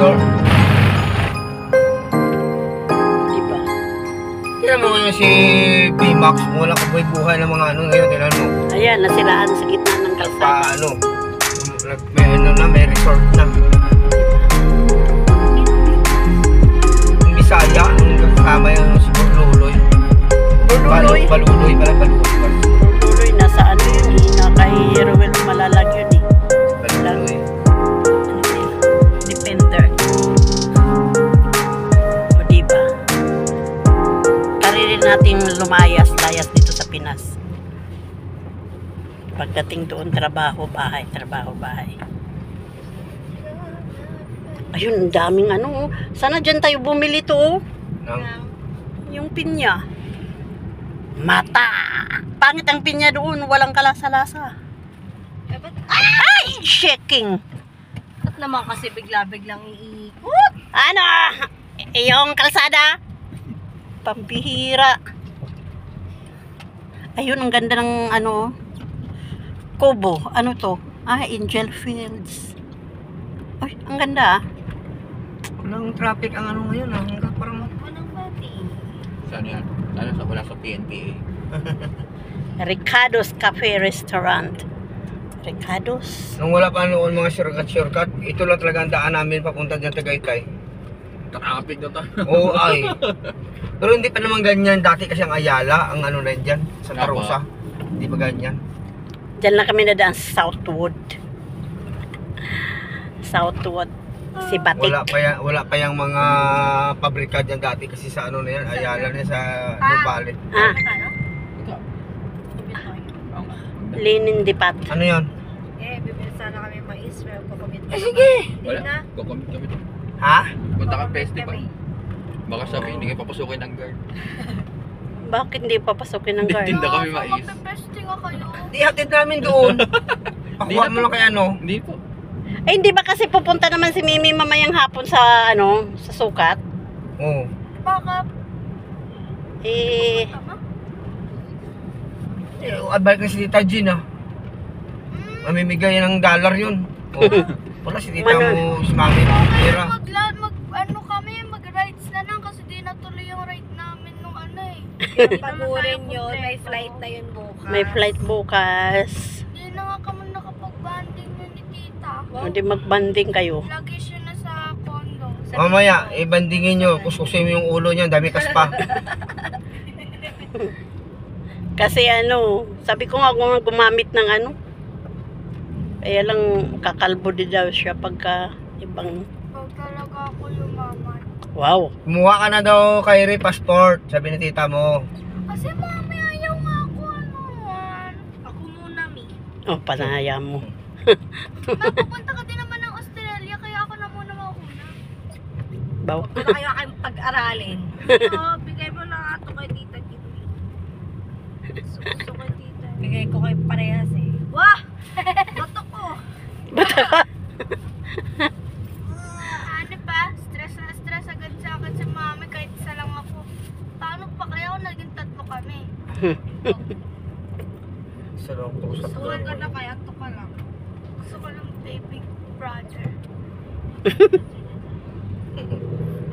Ecuador. Diba? Kaya mo ngayon si B-Max, wala kabuhay-buhay ng mga ano ngayon, kailan mo? Ayan, nasilaan sa gitna ng kalsada. Paano? May ano na, may resort na. Yung Bisaya, ang kasama yung si Burluloy. Burluloy? Baluloy pala, Baluloy. Burluloy, nasa ano yun eh, na kay Ruel Malalag yun eh. Baluloy. Defender. O diba? Karili natin lumayas-layas dito sa Pinas. Pagdating doon, trabaho, bahay, trabaho, bahay. Ayun, ang daming ano. Sana dyan tayo bumili to. Yung pinya. Mata. Pangit ang pinya doon. Walang kalasa-lasa. Ay! Shaking. At naman kasi bigla-biglang iikot. Ano? Yung kalsada? Pambihira. Ayun, ang ganda ng ano. Kubo. Ano to? Angel Fields. Ay, ang ganda ah. Walang traffic ang ano ngayon, hanggang parang Anong pati? Saan yan? Ano sa wala sa PNPA? Ricardo's Cafe Restaurant. Ricardo's. nung wala pa noon mga shortcut, ito lang talaga ang daan namin papunta dyan Tagaytay. Traffic na to. Oo ay. Pero hindi pa naman ganyan dati kasi ang Ayala, ang ano na dyan, Santa Tama. Rosa. Hindi pa ganyan. Diyan lang kami nadaan sa Southwood. Southwood. Si Batik. Wala pa yung mga pabrika dyan dati kasi sa ano na yan, Ayala na sa Nubali. Ah, Ito. Ang Lenin Dipat. Ano yan? Eh, bibili sana kami mais. Pero kukumit Eh sige! wala. na. Kukumit kami. Ha? Punta kang festival. Baka sabihin, hindi kayo papasukin ng guard. Bakit hindi papasukin ng guard? Tinda kami mais. Magpe-pesting nga kayo. Di hatid namin doon. Pakuha mo lang kay ano. Hindi po. Ay, hindi ba kasi pupunta naman si Mimi mamayang hapon sa, ano, sa sukat? Oo. Baka, Eh, tama? Balik na si Tita Jean ah. Mamimigay ng dollar yun. Oo. Wala si Tita mo, si Mami. Pera. Ano kami, mag-rides na lang kasi di natuloy yung ride namin nung ano eh. Pagurin yun, may flight na yun bukas. may flight bukas. Di na nga kami nakapag-banding yun ni tita. Hindi magbanding kayo. Lagi siya na sa condo. Mamaya, ibandingin nyo. Kuskusin mo yung ulo niya, dami kaspa. Kasi ano, sabi ko nga kung gumamit ng ano. Kaya lang kakalbo din daw siya pagka ibang. Pag talaga ako yumaman. Wow. Kumuha ka na daw kay Ray passport, sabi ni tita mo. Kasi mami, ayaw nga ako ano. Ako muna, mi. Oh, panaya mo. Mapupunta ka din naman ng Australia, kaya ako na muna mauna. Baw. Wala kayo kayong pag-aralin. Oo, bigay mo lang ato kay tita Kitty. Gusto kay tita. Bigay ko kayo parehas eh. Wah! Bato ko! Ano pa? Stress na stress agad sa akin si mami kahit isa lang ako. Paano pa kaya kung naging tatlo kami? Sarap ko sa Tuwag ka na kaya to ka lang. Gusto ko lang baby brother.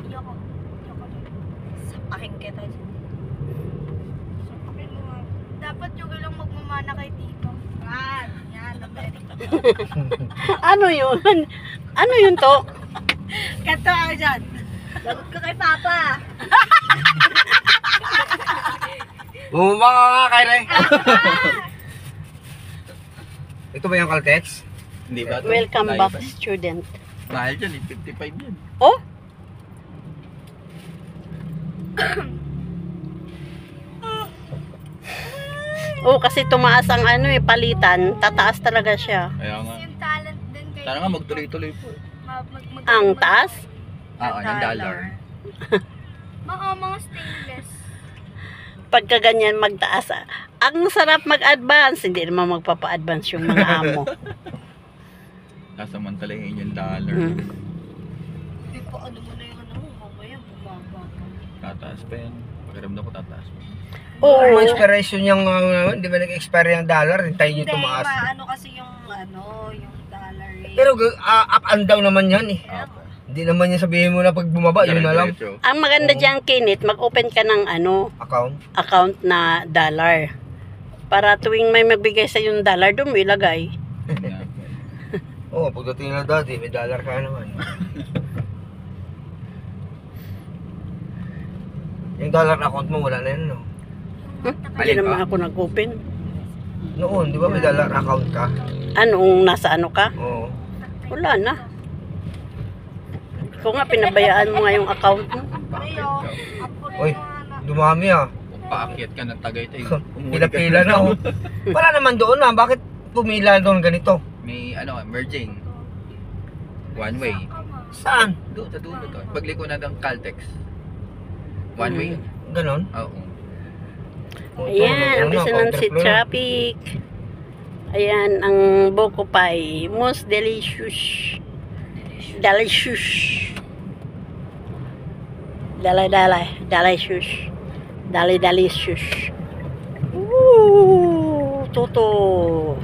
Yoko. Yoko lang. Sapakin kita. Sapakin mo nga. Dapat yung ilang magmamana kay tito. Yan, yan, very Ano yun? Ano yun to? Kato ako dyan. Lagot ko kay Papa. Bumaba ka nga kay Ray. Ito ba yung Caltex? Hindi ba? ito? Welcome Layo back, ba? student. Mahal dyan eh. 55 yan. Oh? Oh, kasi tumaas ang ano eh, palitan. Tataas talaga siya. Kaya nga. Yung talent din kay Sana nga magtuloy-tuloy po. Ang taas? Ng dollar. Mga stainless. Pagka ganyan magtaas. Ang sarap mag-advance. Hindi naman magpapa-advance yung mga amo. Sasamantalahin yung dollar. Hindi pa ano mo na yung ano mo. Mamaya bumaba pa. Tataas pa yan. Pakiramdam ko tataas pa. Oo. Ano expiration yung, di ba nag-expire yung dollar, hintayin nyo Hindi, tumaas. ano kasi yung ano, yung dollar rate. Pero up and down naman yan eh. Apo. Hindi naman niya sabihin mo na pag bumaba, yun na lang. Diretso. Ang maganda dyan, Kinit, mag-open ka ng Account. account na dollar. Para tuwing may magbigay sa yung dollar, doon mo ilagay. Oo, pagdating na dati, may dollar ka naman. Yung dollar account mo, wala na yun, no? Hindi Alin naman pa? ako nag-open. Noon, di ba may dollar account ka? Anong nasa ano ka? Oo. Wala na. Ikaw nga, pinabayaan mo nga yung account mo. Uy, dumami ah. Paakyat ka ng Tagaytay. Pila-pila na oh. Wala naman doon ah. Bakit pumila doon ganito? May merging. One way. Saan? Doon, sa dulo to. Pagliko na ng Caltex. One way. Ganon? Oo. Ayan, ang Bisanansi traffic. Ayan, ang Boko Pie. Most delicious. Delicious. Delicious. Delicious. Woo! Toto.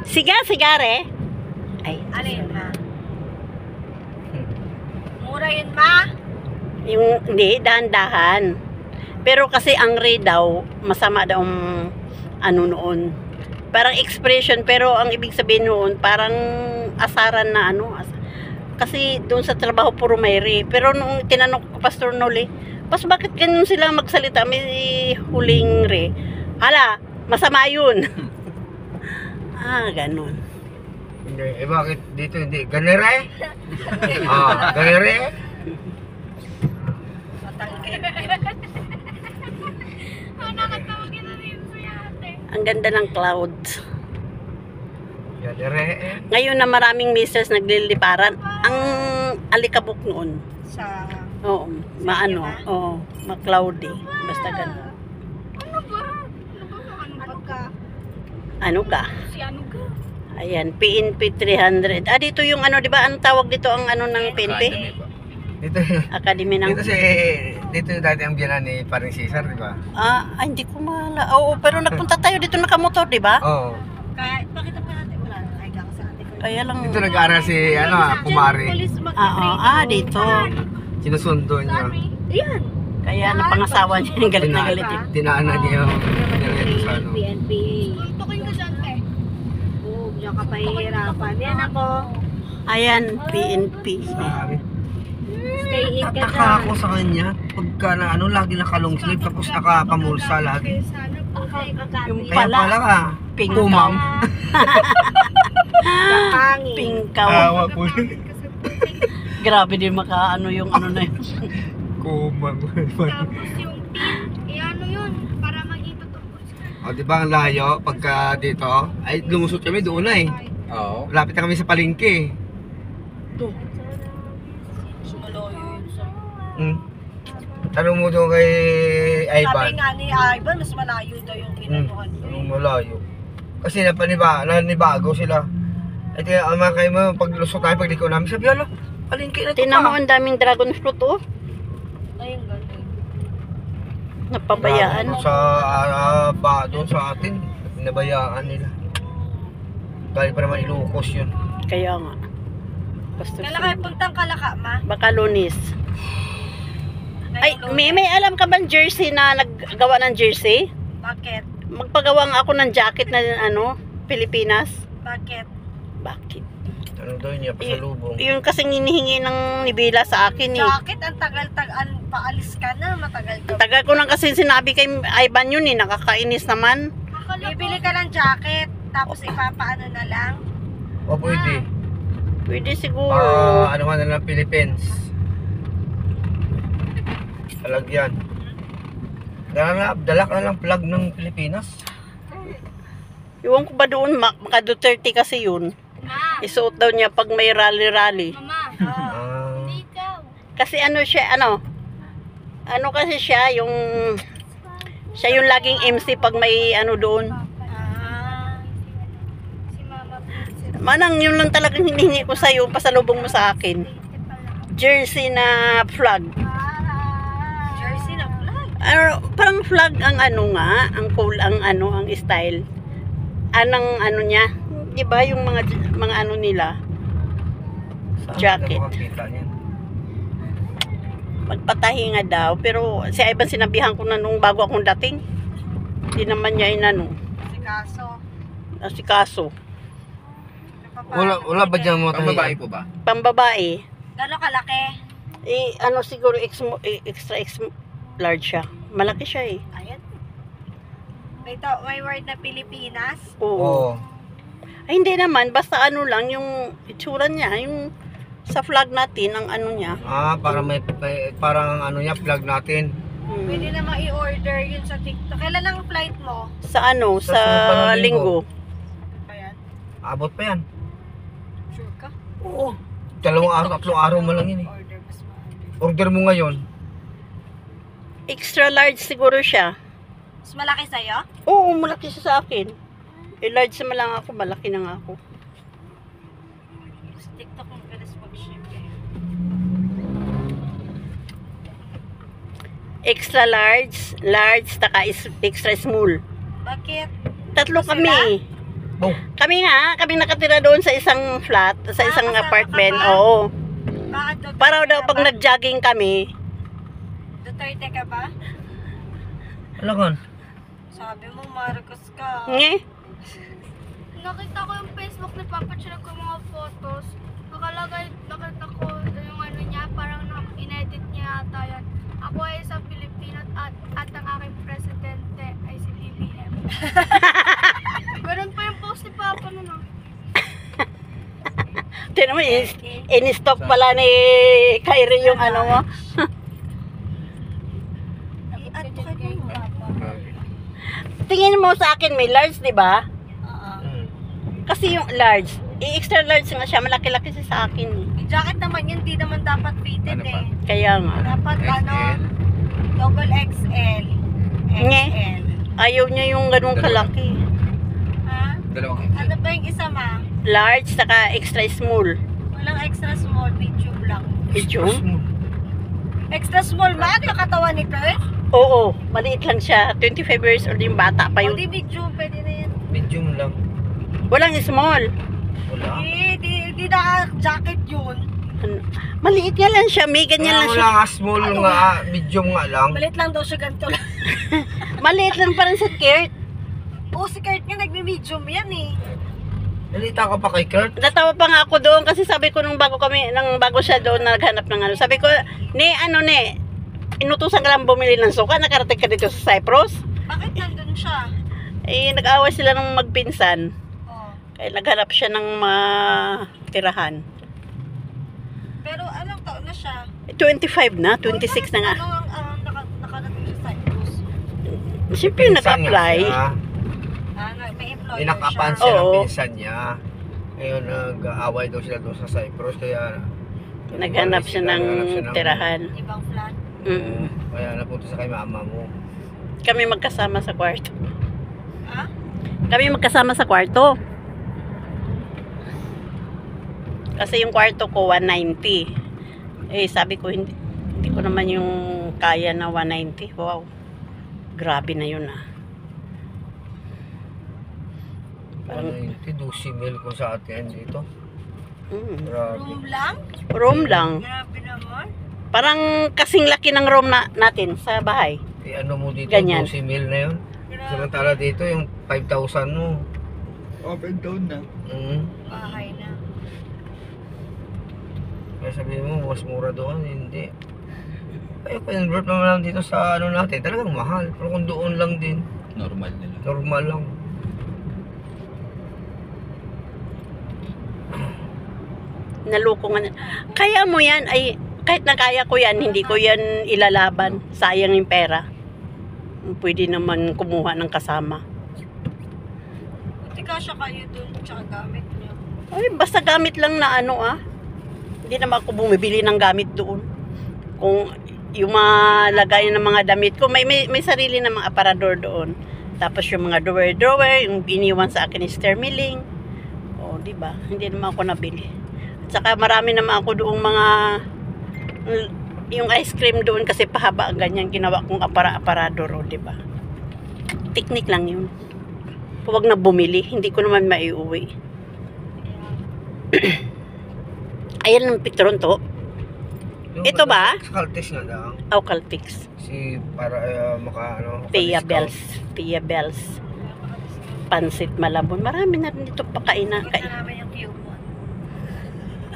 Sigare. Ay, Alin, ma? Mura yun, ma? yung hindi, dahan-dahan. Pero kasi ang Ray daw, masama daw ang ano noon. Parang expression, pero ang ibig sabihin noon, parang asaran na ano. Kasi doon sa trabaho puro may Ray. Pero nung tinanong ko Pastor Noli, bakit ganun sila magsalita? May huling Ray. Hala, masama yun. Ganun. Hindi, bakit dito hindi? Ganere? Ganere? Nakatawagin na rin si ate. Ang ganda ng clouds. Ganere? Ngayon na maraming mistress nagliliparan, ang alikabok noon. Sa... Oo, oo, ma-cloudy. Basta ganun. Ano ba? Ano ka? Ano ka? Si ano ka? Ayan, PNP 300. Dito yung ano, di ba? Ang tawag dito ang ano ng PNP? Dito, Academy ng... dito dati ang biyanan ni Paring Cesar, di ba? Hindi ko mala. Oo, pero nagpunta tayo dito nakamotor, di ba? Oo. Kahit, bakit ang natin? Wala na. Ay, sa ate ko. Kaya lang... Dito nag-aaral si, Kumari. Dito. Sinusundo niya. Ayan. Kaya napangasawa niya, galit na galit yun. Dinaanan niya yung diretso sa ano. PNP. Tukoy ko dyan, te. Oo, diyan ka pahihirapan. Yan ako. Ayan, PNP. Sabi. Stay in ka Tataka na. ako sa kanya. Pagka na ano, lagi naka-long sleeve tapos naka-pamulsa lagi. Sana po. Yung Kaya pala, pala ka. pink Kumang. Kakangin. Pinkaw. Awa po. Grabe din makaano yung ano na yun. Kumang. Tapos yung pin, ano yun? Para makita tungkol sa... O, di ba ang layo? Pagka dito, ay lumusot kami doon na eh. Oo. Malapit na kami sa palengke. Sumaloyo yun sa... Tanong mo doon kay Sabi Ivan. nga ni Ivan, mas malayo daw yung kinanuhan niya. Anong malayo? Kasi nanibago sila. At kayo mo, pag lusot tayo, pag liko namin, sabi, ala, palengke na ito Tinan mo pa. ang daming dragon fruit, oh. Ayun, ganun. Napabayaan. Doon sa atin, pinabayaan nila. Dahil pa naman Ilocos yun. Kaya nga. Basta Kailan kayo puntang Kalaka, ma? baka Lunis. Ay, Ngayon, may alam ka bang jersey na naggawa ng jersey? Bakit? Magpagawa nga ako ng jacket na ano, Pilipinas. Bakit? Bakit? Ano daw niya, pasalubong. Yung kasing hinihingi ng nibila sa akin eh. Bakit? Ang tagal-tagal, paalis ka na, matagal ka. Tagal ko lang kasi sinabi kay Ivan yun eh, nakakainis naman. Bibili ka ng jacket, tapos ipapaano na lang. O pwede. Pwede siguro. Ano ka na ng Philippines. Talagyan. Dala ka na lang plug ng Pilipinas. Iwan ko ba doon, maka Duterte kasi yun. Ma, Isuot daw niya pag may rally-rally. mama, hindi ikaw. Kasi ano siya, ano kasi siya, siya yung laging MC pag may ano doon. Si mama po. Manang yun lang talagang hinihingi ko sa'yo, pasalubong mo sa akin. Jersey na flag. Jersey na flag. Parang flag ang ano nga, ang cool, ang ano, ang style. Anong ano niya, 'di ba, yung mga ano nila, Saan Jacket. ka makakita niyan? magpatahinga daw. Pero si Ivan sinabihan ko na nung bago akong dating. Hindi naman niya inano. Si Kaso. Asikaso. Wala ba dyan mga Pambabae po ba? Pambabae. Gano'ng kalaki? Ano siguro extra large siya. Malaki siya eh. Ayan. May word na Pilipinas. Oo. Oo. Ay, hindi naman. Basta ano lang, yung itsura niya, yung sa flag natin, ang ano niya. Para may parang ano niya, plug natin. Pwede namang i-order yun sa TikTok. Kailan ang flight mo? Sa ano, Sa sa sunod na linggo. Ayan. Abot pa yan. Sure ka? Oo. 2 araw, 3 araw mo lang yun eh. Order mas maano. Order mo ngayon. Extra large siguro siya. Mas malaki sa'yo? Oo, malaki siya sa akin. Large naman lang ako, malaki na nga ako. Sa TikTok ang bilis mag-ship eh. Extra large, taka extra small. Bakit? Tatlo Sila? kami. Oh, Kami nakatira doon sa isang flat, sa isang kasama apartment. ka ba? Oo. Bakit Duterte Para daw ka pag ba? nag-jogging kami, Duterte ka ba? alakan. Sabi mo Marcos ka. nge, Nakita ko yung Facebook ni Papa Chirag ko mga photos. Nakalagay, nakita ko yung ano niya, parang inedit niya ata yan. Ako ay sa Pilipinas at ang aking presidente ay si BBM. Ganun pa yung post ni Papa nun ah. tinan mo, in-stock pala ni Kyrie yung ano mo. At kay mo Papa. Tingin mo sa akin, may large, di ba? Oo. Kasi yung large, extra large nga siya, malaki-laki siya sa akin. Yung jacket naman yun, di naman dapat fitted Ano pa? eh. Kaya nga. Dapat ano, XL. double XL. Nge. XL. Ayaw niya yung ganung Dalawa. kalaki. Ha? Dalawang Ano ba yung isa ma? Large, saka extra small. Walang extra small, medium lang. Medium? Extra small ma? Ano yung katawan ni Kurt? Oo, maliit lang siya. 25 years old yung bata pa O yung... di medium, pwede na yan. Medium lang. Walang small. Wala. Di naka-jacket yun. Ano, maliit nga lang siya, may ganyan lang Wala siya. nga, small nga, medium nga lang. Malit lang daw siya ganito lang. Maliit lang pa rin sa skirt. Oo, si Kurt nga nagme-medium yan eh. Nalita ka pa kay Kurt. Natawa pa nga ako doon kasi sabi ko nung bago siya doon naghanap ng ano. Sabi ko, inutusan ka lang bumili ng suka, nakarating ka dito sa Cyprus. Bakit nandun siya? Nag-away sila ng magpinsan. Oh. Kaya naghanap siya ng tirahan. Pero anong taon na siya? 25 na, 26 na nga. Ano ang nakarating siya sa Cyprus? Siyempre Pinsan nag-apply. nga siya. May employer Inakapan siya. siya ng Oo. pinsan niya. Ngayon, nag-aaway daw sila doon sa Cyprus. Kaya, Naghanap siya ng tirahan. Ibang flat. Mm. Kaya napunta sa kay mama mo. Kami magkasama sa kwarto. Ha? Kami magkasama sa kwarto. Kasi yung kwarto ko 190. Sabi ko hindi ko naman yung kaya na 190. Wow. Grabe na yun ah. Ano yun? 12 mil kung sa atin dito. Grabe. Room lang? Room lang. Grabe naman. Parang kasing laki ng room natin sa bahay. Ano mo dito? Ganyan. 12 mil na yun. Grabe. Samantala dito yung 5,000 mo. Up and down na. Bahay na. Kaya sabihin mo, mas mura doon. Hindi. Kaya convert naman lang dito sa ano natin. Talagang mahal. Pero kung doon lang din, Normal nila. normal lang. Naluko nga. Kaya mo yan ay kahit na kaya ko yan, hindi ko yan ilalaban. Sayang yung pera. Pwede naman kumuha ng kasama. Buti kasya kayo dun, tsaka gamit niyo. Ay, basta gamit lang na ano ah. Hindi naman ako bumibili ng gamit doon. Kung yung mga lagayan ng mga damit ko, may sarili na mga aparador doon. Tapos yung mga drawer, yung iniwan sa akin is thermiling. O, di ba? Hindi naman ako nabili. At saka marami naman ako doong mga yung ice cream doon kasi pahaba ang ganyan ginawa kong aparador, o, di ba? Technique lang yun. Huwag na bumili, hindi ko naman maiuwi. Ayan ang Petron to. Yung Ito ba? Sa Caltex nga lang. Caltex. Si para Pia maka-discount. Bells. Pia Bells. Pansit Malabon. Marami na rin dito pakain. Gusto namin yung coupon.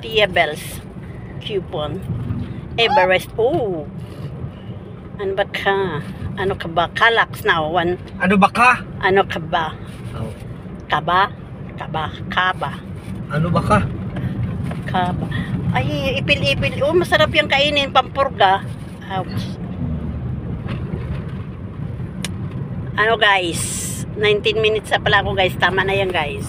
Pia Bells. Coupon. Everest. Oh. Ano ba ka? Ano ka ba? Calax now. Ano ba ka? Ano ka ba? Oh. Kaba? Kaba. Ano ba ka? Kaba. Ay, ipil-ipil. Oh, masarap yung kainin. Pampurga. Ouch. Ano guys? 19 minutes na pala ako guys. Tama na yan guys.